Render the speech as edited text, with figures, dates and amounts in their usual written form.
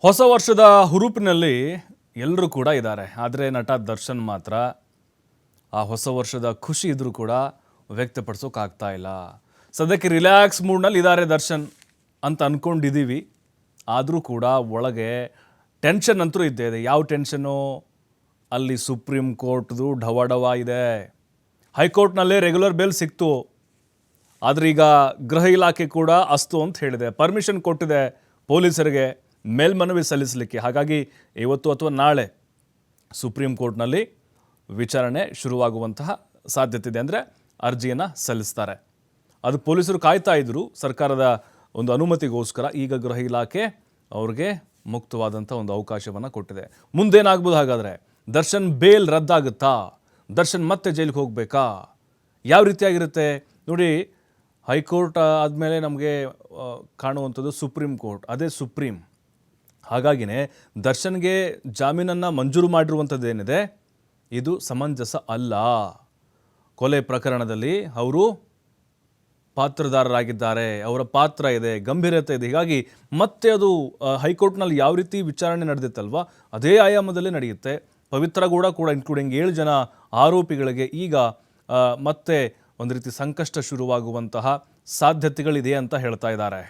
ಹೊಸ ವರ್ಷದ ಹುರುಪಿನಲ್ಲಿ ಎಲ್ಲರೂ ಕೂಡ ಇದ್ದಾರೆ. ಆದರೆ ನಟ ದರ್ಶನ್ ಮಾತ್ರ ಆ ಹೊಸ ವರ್ಷದ ಖುಷಿ ಇದ್ರೂ ಕೂಡ ವ್ಯಕ್ತಪಡಿಸೋಕ್ಕಾಗ್ತಾ ಇಲ್ಲ. ಸದ್ಯಕ್ಕೆ ರಿಲ್ಯಾಕ್ಸ್ ಮೂಡ್ನಲ್ಲಿ ಇದ್ದಾರೆ ದರ್ಶನ್ ಅಂತ ಅಂದ್ಕೊಂಡಿದ್ದೀವಿ. ಆದರೂ ಕೂಡ ಒಳಗೆ ಟೆನ್ಷನ್ ಅಂತೂ ಇದ್ದೇ ಇದೆ. ಯಾವ ಟೆನ್ಷನ್ನು? ಅಲ್ಲಿ ಸುಪ್ರೀಂ ಕೋರ್ಟ್ದು ಢವಢವ ಇದೆ. ಹೈಕೋರ್ಟ್ನಲ್ಲೇ ರೆಗ್ಯುಲರ್ ಬೇಲ್ ಸಿಕ್ತು. ಆದರೆ ಈಗ ಗೃಹ ಇಲಾಖೆ ಕೂಡ ಅಸ್ತು ಅಂತ ಹೇಳಿದೆ. ಪರ್ಮಿಷನ್ ಕೊಟ್ಟಿದೆ ಪೊಲೀಸರಿಗೆ ಮೇಲ್ಮನವಿ ಸಲ್ಲಿಸಲಿಕ್ಕೆ. ಹಾಗಾಗಿ ಇವತ್ತು ಅಥವಾ ನಾಳೆ ಸುಪ್ರೀಂ ಕೋರ್ಟ್ನಲ್ಲಿ ವಿಚಾರಣೆ ಶುರುವಾಗುವಂತಹ ಸಾಧ್ಯತೆ ಇದೆ. ಅಂದರೆ ಅರ್ಜಿಯನ್ನು ಸಲ್ಲಿಸ್ತಾರೆ. ಅದು ಪೊಲೀಸರು ಕಾಯ್ತಾ ಇದ್ದರು ಸರ್ಕಾರದ ಒಂದು ಅನುಮತಿಗೋಸ್ಕರ. ಈಗ ಗೃಹ ಇಲಾಖೆ ಅವ್ರಿಗೆ ಮುಕ್ತವಾದಂಥ ಒಂದು ಅವಕಾಶವನ್ನು ಕೊಟ್ಟಿದೆ. ಮುಂದೇನಾಗ್ಬೋದು? ಹಾಗಾದರೆ ದರ್ಶನ್ ಬೇಲ್ ರದ್ದಾಗುತ್ತಾ? ದರ್ಶನ್ ಮತ್ತೆ ಜೈಲಿಗೆ ಹೋಗಬೇಕಾ? ಯಾವ ರೀತಿಯಾಗಿರುತ್ತೆ ನೋಡಿ. ಹೈಕೋರ್ಟ್ ಆದಮೇಲೆ ನಮಗೆ ಕಾಣುವಂಥದ್ದು ಸುಪ್ರೀಂ ಕೋರ್ಟ್. ಅದೇ ಸುಪ್ರೀಂ. ಹಾಗಾಗಿನೇ ದರ್ಶನ್ಗೆ ಜಾಮೀನನ್ನು ಮಂಜೂರು ಮಾಡಿರುವಂಥದ್ದೇನಿದೆ ಇದು ಸಮಂಜಸ ಅಲ್ಲ. ಕೊಲೆ ಪ್ರಕರಣದಲ್ಲಿ ಅವರು ಪಾತ್ರಧಾರರಾಗಿದ್ದಾರೆ. ಅವರ ಪಾತ್ರ ಇದೆ, ಗಂಭೀರತೆ ಇದೆ. ಹೀಗಾಗಿ ಮತ್ತೆ ಅದು ಹೈಕೋರ್ಟ್ನಲ್ಲಿ ಯಾವ ರೀತಿ ವಿಚಾರಣೆ ನಡೆದಿತ್ತಲ್ವ ಅದೇ ಆಯಾಮದಲ್ಲಿ ನಡೆಯುತ್ತೆ. ಪವಿತ್ರ ಗೌಡ ಕೂಡ ಇನ್ಕ್ಲೂಡಿಂಗ್ 7 ಜನ ಆರೋಪಿಗಳಿಗೆ ಈಗ ಮತ್ತೆ ಒಂದು ರೀತಿ ಸಂಕಷ್ಟ ಶುರುವಾಗುವಂತಹ ಸಾಧ್ಯತೆಗಳಿದೆ ಅಂತ ಹೇಳ್ತಾ ಇದ್ದಾರೆ.